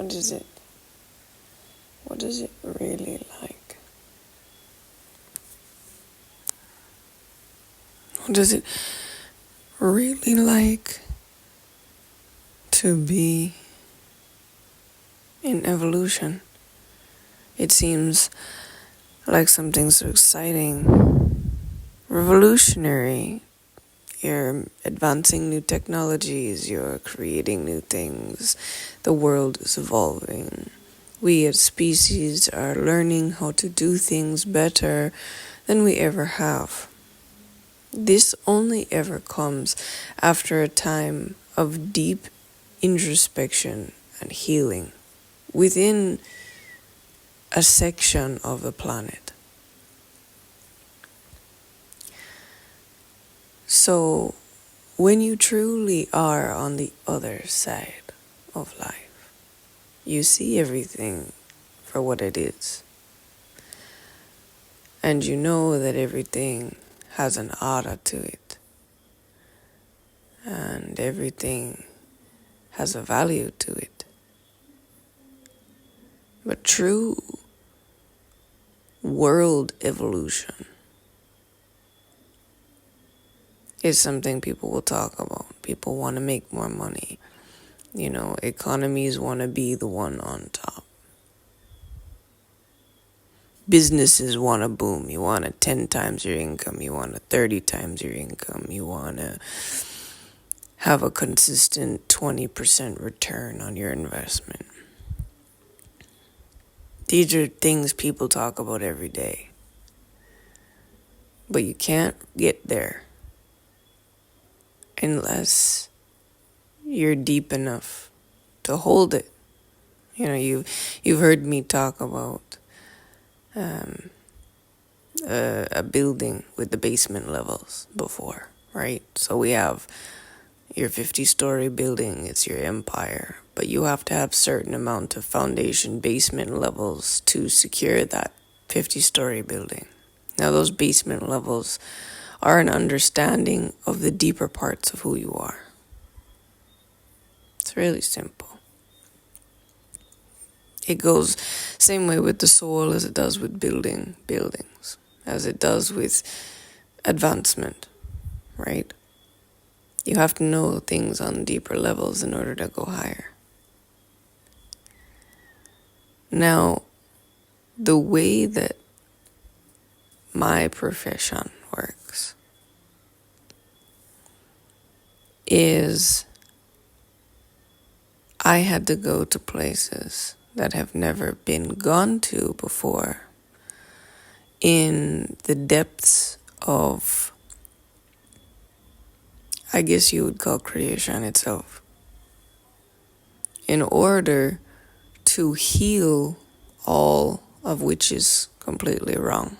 What is it? What is it really like? What is it really like to be in evolution? It seems like something so exciting, revolutionary. You're advancing new technologies, you're creating new things, the world is evolving. We as species are learning how to do things better than we ever have. This only ever comes after a time of deep introspection and healing within a section of the planet. So, when you truly are on the other side of life, you see everything for what it is. And you know that everything has an order to it. And everything has a value to it. But true world evolution is something people will talk about. People want to make more money. Economies want to be the one on top. Businesses want to boom. You want to 10 times your income. You want to 30 times your income. You want to have a consistent 20% return on your investment. These are things people talk about every day. But you can't get there unless you're deep enough to hold it. You've heard me talk about a building with the basement levels before, right? So we have your 50-story building, it's your empire, but you have to have certain amount of foundation basement levels to secure that 50-story building. Now those basement levels are an understanding of the deeper parts of who you are. It's really simple. It goes same way with the soul as it does with building buildings, as it does with advancement, right? You have to know things on deeper levels in order to go higher. Now, the way that my profession works is I had to go to places that have never been gone to before in the depths of, I guess you would call creation itself, in order to heal all of which is completely wrong.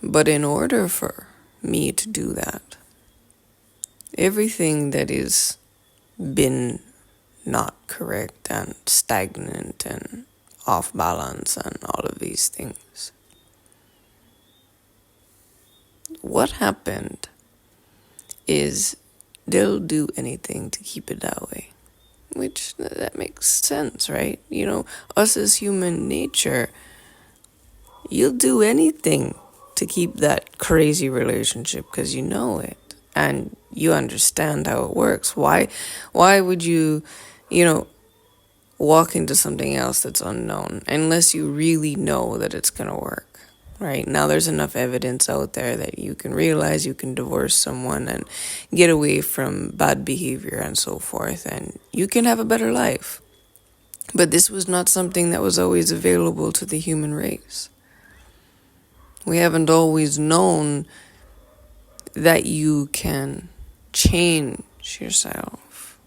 But in order for me to do that, everything that is been not correct and stagnant and off balance and all of these things, what happened is they'll do anything to keep it that way. Which, that makes sense, right? Us as human nature, you'll do anything to keep that crazy relationship because you know it and you understand how it works. Why would you, walk into something else that's unknown unless you really know that it's going to work? Right now, there's enough evidence out there that you can realize you can divorce someone and get away from bad behavior and so forth, and you can have a better life. But this was not something that was always available to the human race. We haven't always known that you can change yourself,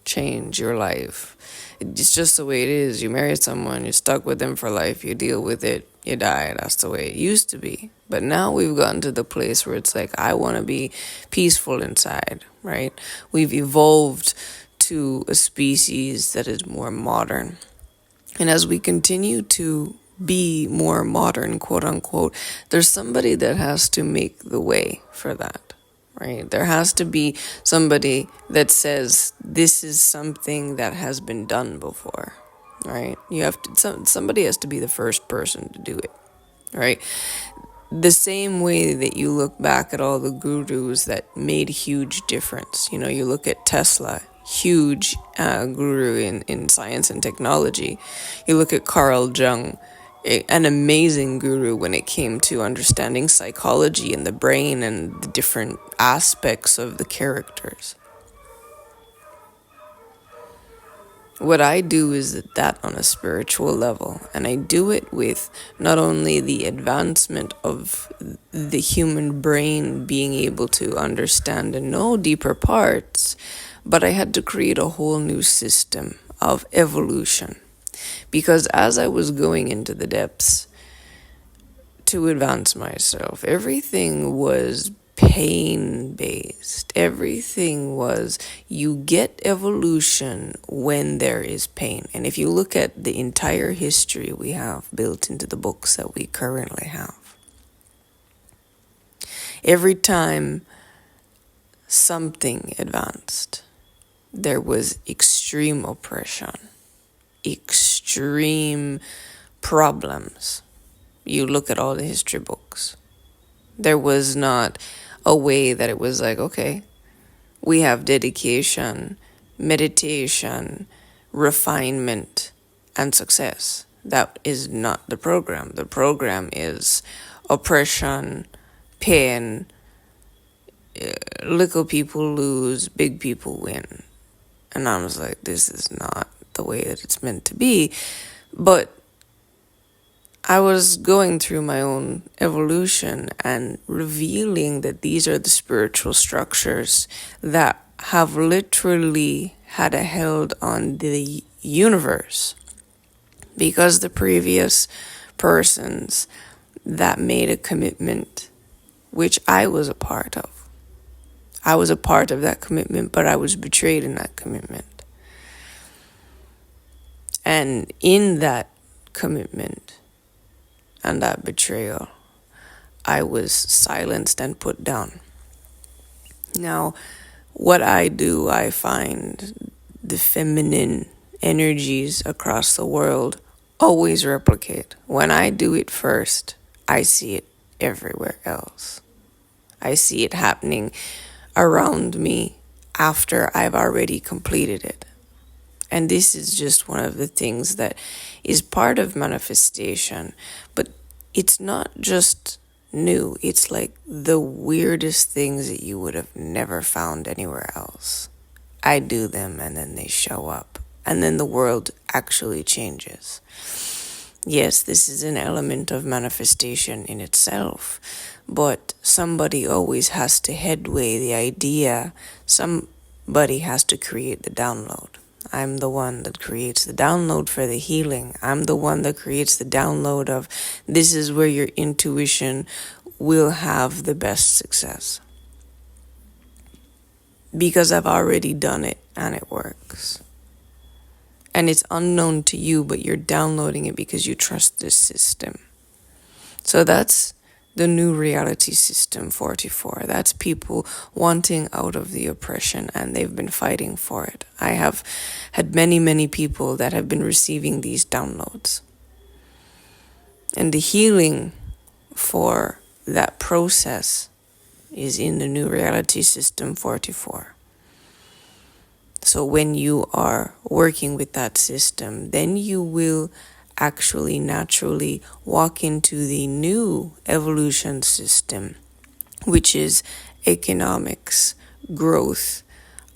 change your life. It's just the way it is. You marry someone, you're stuck with them for life, you deal with it, you die. That's the way it used to be. But now we've gotten to the place where it's like, I want to be peaceful inside, right? We've evolved to a species that is more modern. And as we continue to be more modern, quote unquote, there's somebody that has to make the way for that, right? There has to be somebody that says this is something that has been done before, right? You have to, somebody has to be the first person to do it, right? The same way that you look back at all the gurus that made huge difference. You know, you look at Tesla, huge guru in science and technology. You look at Carl Jung, an amazing guru when it came to understanding psychology and the brain and the different aspects of the characters. What I do is that on a spiritual level, and I do it with not only the advancement of the human brain being able to understand and know deeper parts, but I had to create a whole new system of evolution. Because as I was going into the depths to advance myself, everything was pain-based. Everything was, you get evolution when there is pain. And if you look at the entire history we have built into the books that we currently have, every time something advanced, there was extreme oppression, extreme problems. You look at all the history books. There was not a way that it was like, okay, we have dedication, meditation, refinement, and success. That is not the program. The program is oppression, pain, little people lose, big people win. And I was like, this is not the way that it's meant to be. But I was going through my own evolution and revealing that these are the spiritual structures that have literally had a held on the universe. Because the previous persons that made a commitment, which I was a part of. I was a part of that commitment, but I was betrayed in that commitment. And in that commitment, and that betrayal, I was silenced and put down. Now, what I do, I find the feminine energies across the world always replicate. When I do it first, I see it everywhere else. I see it happening around me after I've already completed it. And this is just one of the things that is part of manifestation. But it's not just new. It's like the weirdest things that you would have never found anywhere else. I do them and then they show up. And then the world actually changes. Yes, this is an element of manifestation in itself. But somebody always has to headway the idea. Somebody has to create the download. I'm the one that creates the download for the healing. I'm the one that creates the download of this is where your intuition will have the best success. Because I've already done it and it works. And it's unknown to you, but you're downloading it because you trust this system. So that's the new reality system 44. That's people wanting out of the oppression and they've been fighting for it. I have had many people that have been receiving these downloads. And the healing for that process is in the new reality system 44. So when you are working with that system, then you will actually naturally walk into the new evolution system, which is economics, growth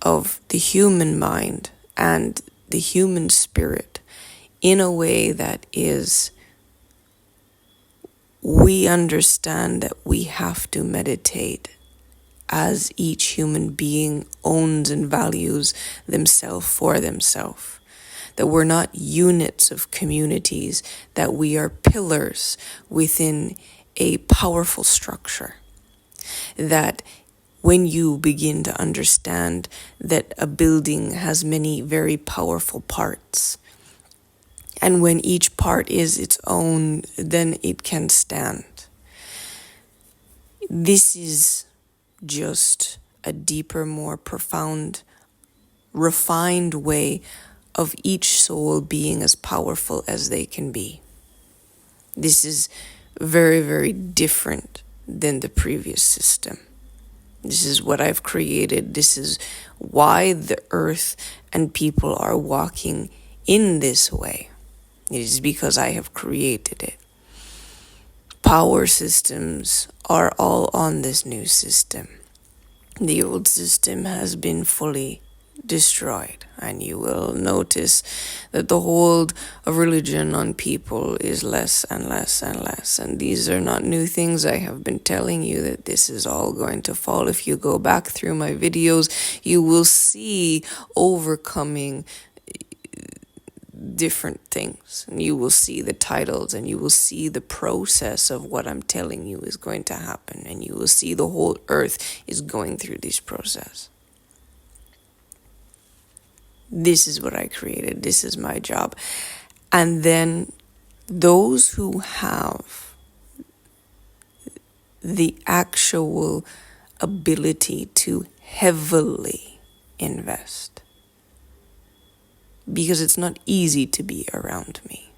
of the human mind and the human spirit in a way that is, we understand that we have to meditate as each human being owns and values themselves for themselves. That we're not units of communities, that we are pillars within a powerful structure. That when you begin to understand that a building has many very powerful parts, and when each part is its own, then it can stand. This is just a deeper, more profound, refined way of each soul being as powerful as they can be. This is very, very different than the previous system. This is what I've created. This is why the earth and people are walking in this way. It is because I have created it. Power systems are all on this new system. The old system has been fully destroyed, and you will notice that the hold of religion on people is less and less and less. And these are not new things. I have been telling you that this is all going to fall. If you go back through my videos, you will see overcoming different things, and you will see the titles, and you will see the process of what I'm telling you is going to happen, and you will see the whole earth is going through this process. This is what I created. This is my job. And then those who have the actual ability to heavily invest, because it's not easy to be around me.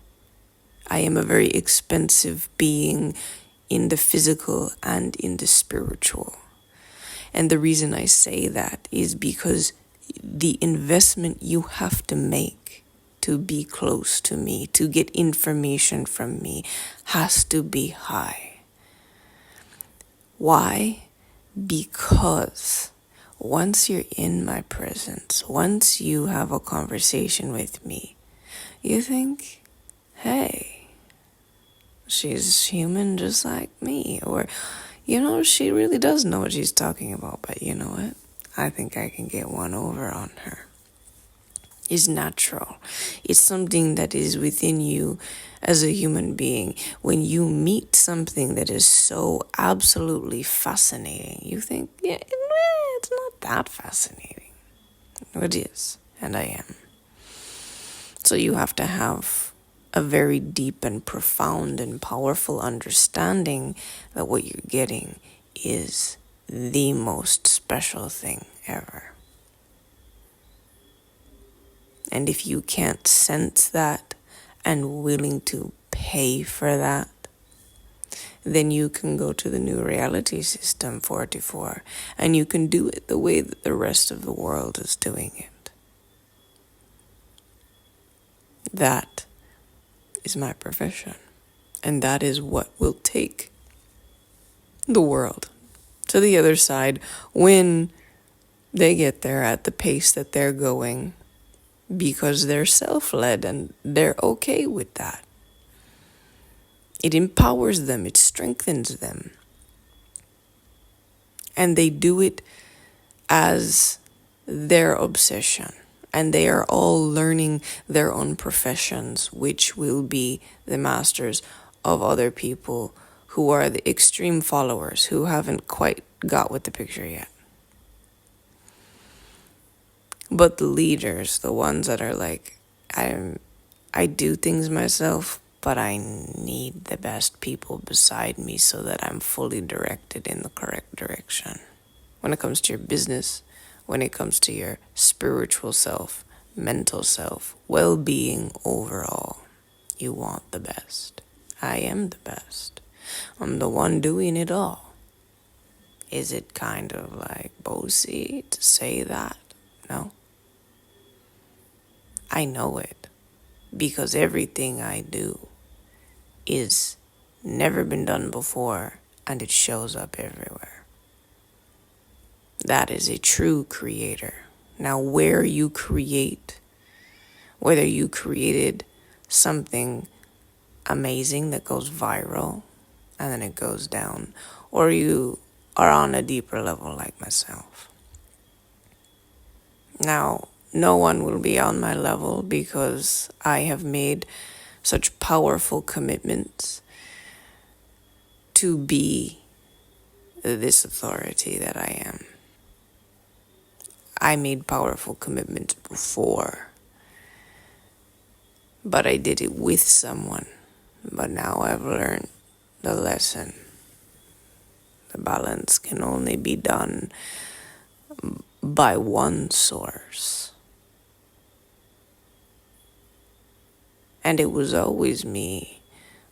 I am a very expensive being in the physical and in the spiritual. And the reason I say that is because the investment you have to make to be close to me, to get information from me, has to be high. Why? Because once you're in my presence, once you have a conversation with me, you think, hey, she's human just like me. Or, she really does know what she's talking about, but you know what? I think I can get one over on her. It's natural. It's something that is within you as a human being. When you meet something that is so absolutely fascinating, you think, yeah, it's not that fascinating. It is, and I am. So you have to have a very deep and profound and powerful understanding that what you're getting is the most special thing ever. And if you can't sense that and willing to pay for that, then you can go to the new reality system 44, and you can do it the way that the rest of the world is doing it. That is my profession, and that is what will take the world to the other side when they get there at the pace that they're going, because they're self-led and they're okay with that. It empowers them, it strengthens them. And they do it as their obsession. And they are all learning their own professions, which will be the masters of other people who are the extreme followers, who haven't quite got with the picture yet. But the leaders, the ones that are like, I do things myself, but I need the best people beside me so that I'm fully directed in the correct direction. When it comes to your business, when it comes to your spiritual self, mental self, well-being overall, you want the best. I am the best. I'm the one doing it all. Is it kind of like bossy to say that? No. I know it because everything I do is never been done before, and it shows up everywhere. That is a true creator. Now, where you create, whether you created something amazing that goes viral and then it goes down, or you are on a deeper level like myself. Now, no one will be on my level because I have made such powerful commitments to be this authority that I am. I made powerful commitments before, but I did it with someone. But now I've learned the lesson The balance can only be done by one source. And it was always me,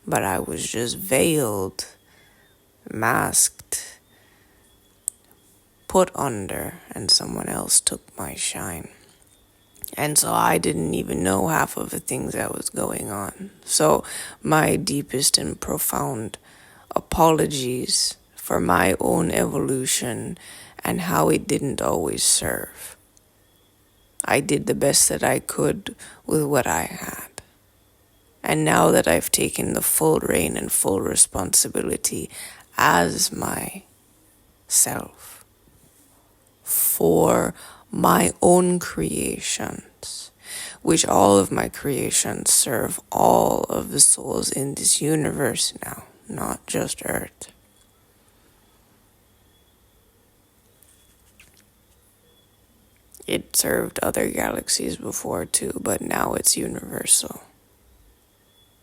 but I was just veiled, masked, put under, and someone else took my shine. And so I didn't even know half of the things that was going on. So my deepest and profound apologies for my own evolution and how it didn't always serve. I did the best that I could with what I had. And now that I've taken the full reign and full responsibility as myself for my own creations, which all of my creations serve all of the souls in this universe now, not just Earth. It served other galaxies before too, but now it's universal.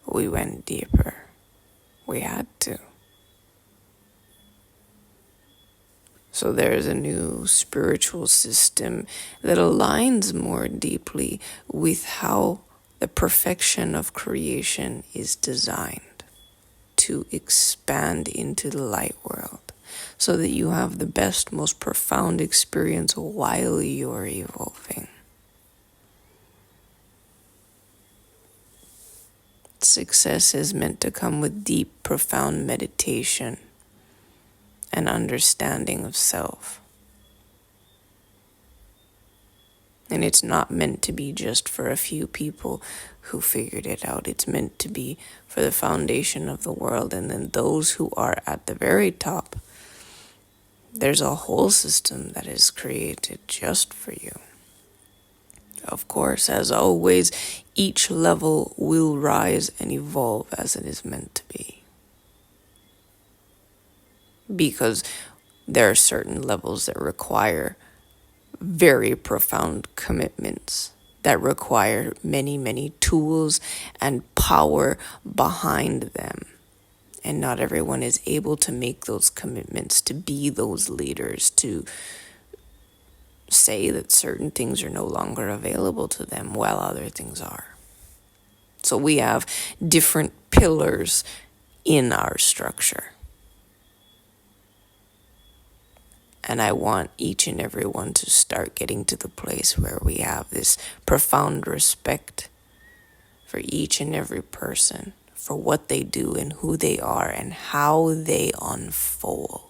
We went deeper. We had to. So there's a new spiritual system that aligns more deeply with how the perfection of creation is designed to expand into the light world, so that you have the best, most profound experience while you're evolving. Success is meant to come with deep, profound meditation and understanding of self. And it's not meant to be just for a few people who figured it out. It's meant to be for the foundation of the world. And then those who are at the very top, there's a whole system that is created just for you. Of course, as always, each level will rise and evolve as it is meant to be. Because there are certain levels that require very profound commitments, that require many, many tools and power behind them. And not everyone is able to make those commitments, to be those leaders, to say that certain things are no longer available to them while other things are. So we have different pillars in our structure. And I want each and every one to start getting to the place where we have this profound respect for each and every person, for what they do and who they are and how they unfold.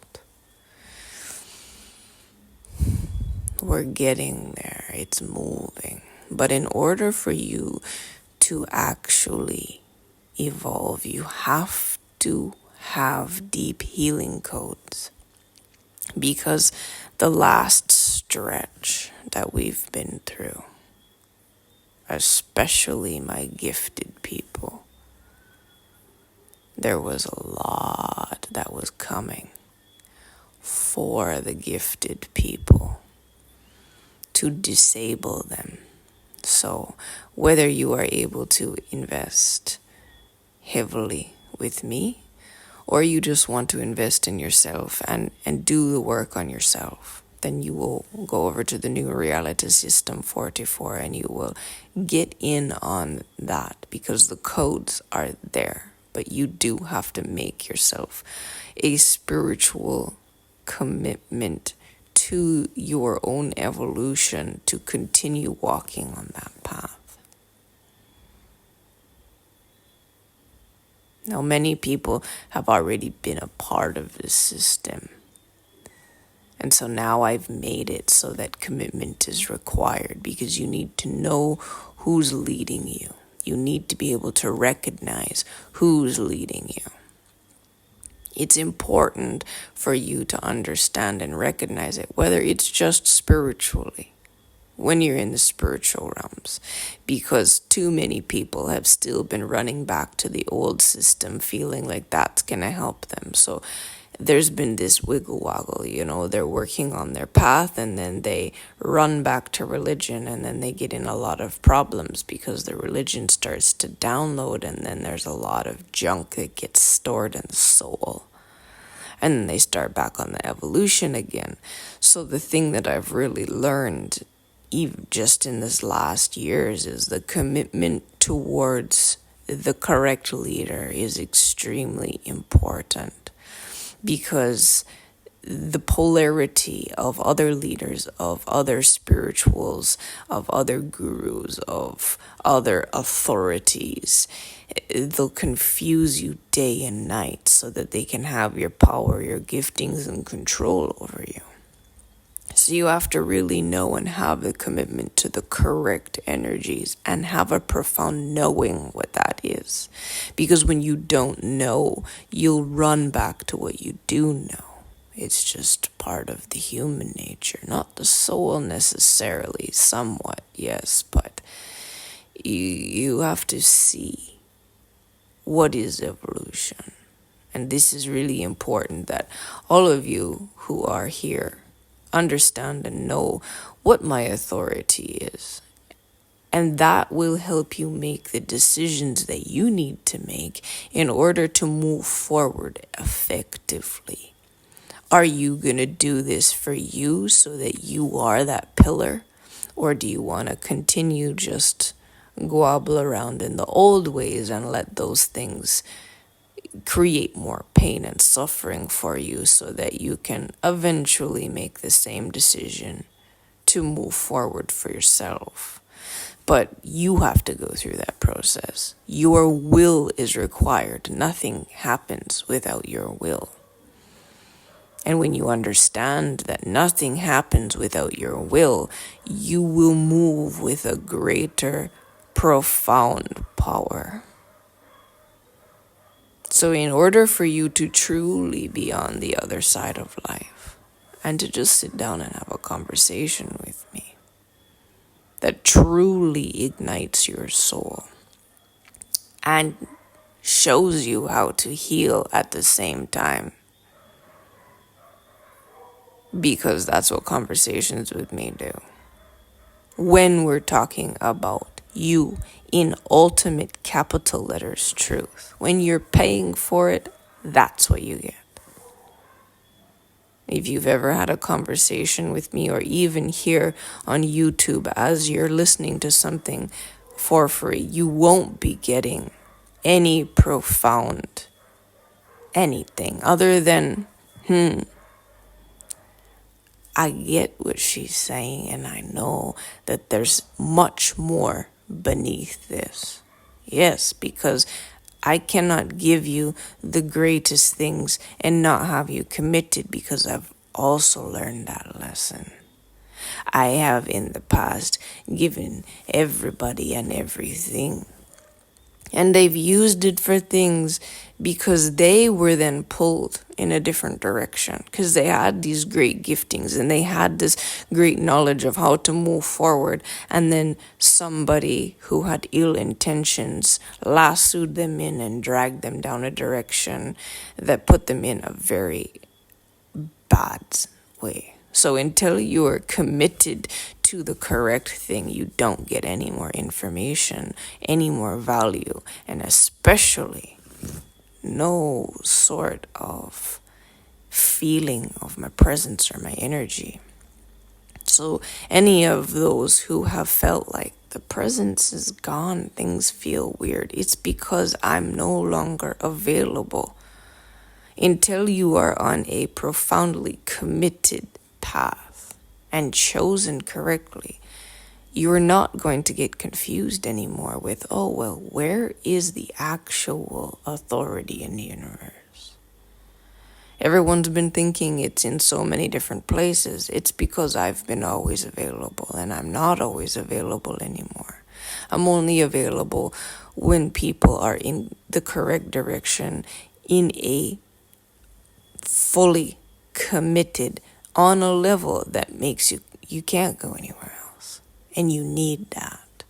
We're getting there. It's moving. But in order for you to actually evolve, you have to have deep healing codes. Because the last stretch that we've been through, especially my gifted people, there was a lot that was coming for the gifted people to disable them. So whether you are able to invest heavily with me, or you just want to invest in yourself and do the work on yourself, then you will go over to the new reality system 44 and you will get in on that, because the codes are there. But you do have to make yourself a spiritual commitment to your own evolution to continue walking on that path. Now, many people have already been a part of this system. And so now I've made it so that commitment is required, because you need to know who's leading you. You need to be able to recognize who's leading you. It's important for you to understand and recognize it, whether it's just spiritually, when you're in the spiritual realms, because too many people have still been running back to the old system, feeling like that's going to help them. So there's been this wiggle waggle, they're working on their path and then they run back to religion, and then they get in a lot of problems because the religion starts to download, and then there's a lot of junk that gets stored in the soul. and then they start back on the evolution again. So the thing that I've really learned, even just in this last years, is the commitment towards the correct leader is extremely important, because the polarity of other leaders, of other spirituals, of other gurus, of other authorities, they'll confuse you day and night so that they can have your power, your giftings, and control over you. So you have to really know and have a commitment to the correct energies and have a profound knowing what that is. Because when you don't know, you'll run back to what you do know. It's just part of the human nature, not the soul necessarily, somewhat, yes, but you have to see what is evolution. And this is really important that all of you who are here understand and know what my authority is. And that will help you make the decisions that you need to make in order to move forward effectively. Are you going to do this for you so that you are that pillar? Or do you want to continue just wobble around in the old ways and let those things create more pain and suffering for you so that you can eventually make the same decision to move forward for yourself? But you have to go through that process. Your will is required. Nothing happens without your will. And when you understand that nothing happens without your will, you will move with a greater, profound power. So in order for you to truly be on the other side of life, and to just sit down and have a conversation with me that truly ignites your soul and shows you how to heal at the same time, because that's what conversations with me do. When we're talking about you in ultimate capital letters truth, when you're paying for it, that's what you get. If you've ever had a conversation with me, or even here on YouTube as you're listening to something for free, you won't be getting any profound anything other than, I get what she's saying, and I know that there's much more beneath this. Yes, because I cannot give you the greatest things and not have you committed, because I've also learned that lesson. I have in the past given everybody and everything, and they've used it for things because they were then pulled in a different direction, because they had these great giftings and they had this great knowledge of how to move forward. And then somebody who had ill intentions lassoed them in and dragged them down a direction that put them in a very bad way. So until you are committed to the correct thing, you don't get any more information, any more value, and especially no sort of feeling of my presence or my energy. So any of those who have felt like the presence is gone, things feel weird, it's because I'm no longer available. Until you are on a profoundly committed path and chosen correctly, you're not going to get confused anymore with, oh, well, where is the actual authority in the universe? Everyone's been thinking it's in so many different places. It's because I've been always available, and I'm not always available anymore. I'm only available when people are in the correct direction, in a fully committed, on a level that makes you can't go anywhere else. And you need that,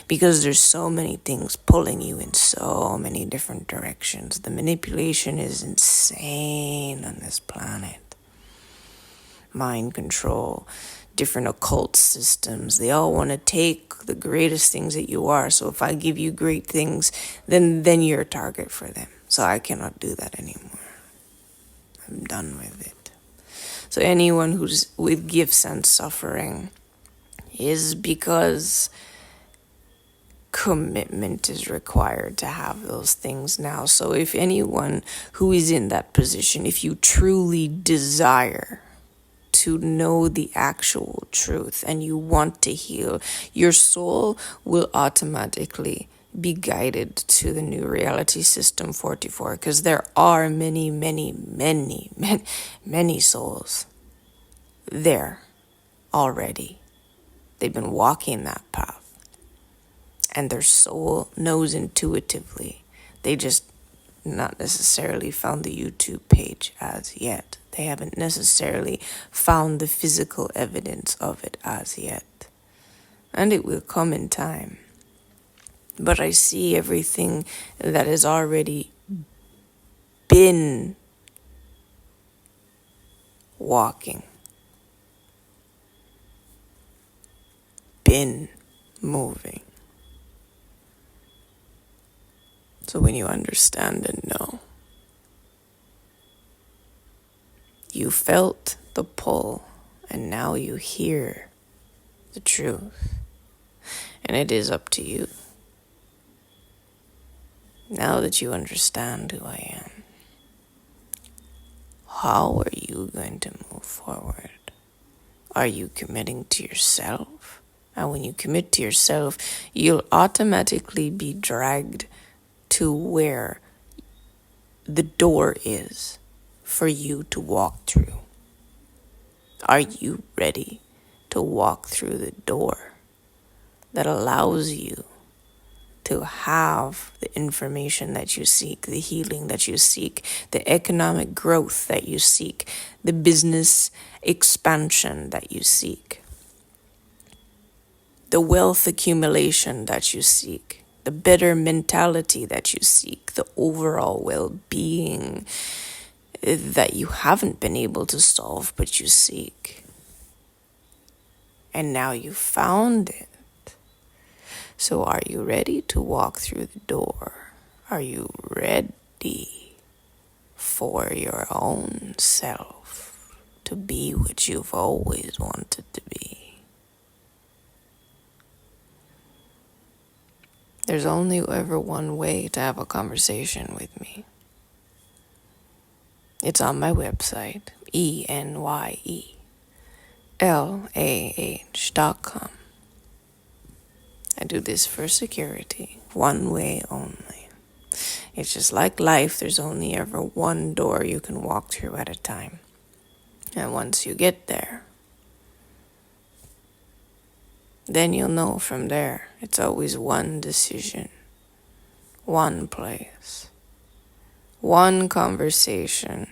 because there's so many things pulling you in so many different directions. The manipulation is insane on this planet. Mind control, different occult systems, they all want to take the greatest things that you are. So if I give you great things, then you're a target for them. So I cannot do that anymore. I'm done with it. So anyone who's with gifts and suffering is because commitment is required to have those things now. So if anyone who is in that position, if you truly desire to know the actual truth and you want to heal, your soul will automatically be guided to the new reality system 44, because there are many souls there already. They've been walking that path, and their soul knows intuitively. They just not necessarily found the YouTube page as yet. They haven't necessarily found the physical evidence of it as yet. And it will come in time. But I see everything that has already been walking, been moving. So when you understand and know, you felt the pull, and now you hear the truth. And it is up to you. Now that you understand who I am, how are you going to move forward? Are you committing to yourself? And when you commit to yourself, you'll automatically be dragged to where the door is for you to walk through. Are you ready to walk through the door that allows you to have the information that you seek, the healing that you seek, the economic growth that you seek, the business expansion that you seek, the wealth accumulation that you seek, the better mentality that you seek, the overall well-being that you haven't been able to solve but you seek? And now you found it. So are you ready to walk through the door? Are you ready for your own self to be what you've always wanted to be? There's only ever one way to have a conversation with me. It's on my website, ENYELAH.com. I do this for security, one way only. It's just like life, there's only ever one door you can walk through at a time. And once you get there, then you'll know from there. It's always one decision, one place, one conversation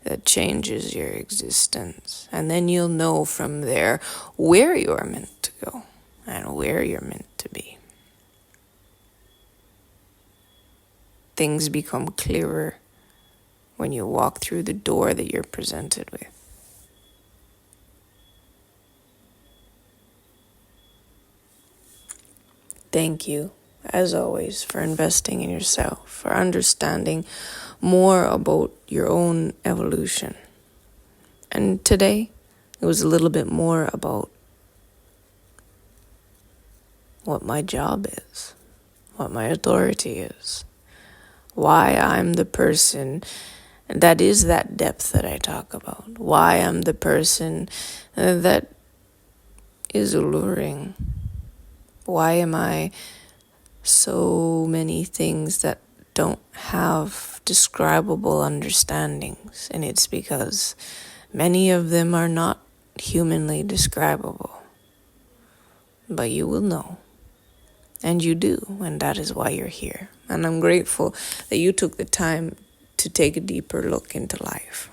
that changes your existence. And then you'll know from there where you're meant to go and where you're meant to be. Things become clearer when you walk through the door that you're presented with. Thank you, as always, for investing in yourself, for understanding more about your own evolution. And today, it was a little bit more about what my job is, what my authority is, why I'm the person that is that depth that I talk about, why I'm the person that is alluring. Why am I so many things that don't have describable understandings? And it's because many of them are not humanly describable. But you will know. And you do, and that is why you're here. And I'm grateful that you took the time to take a deeper look into life.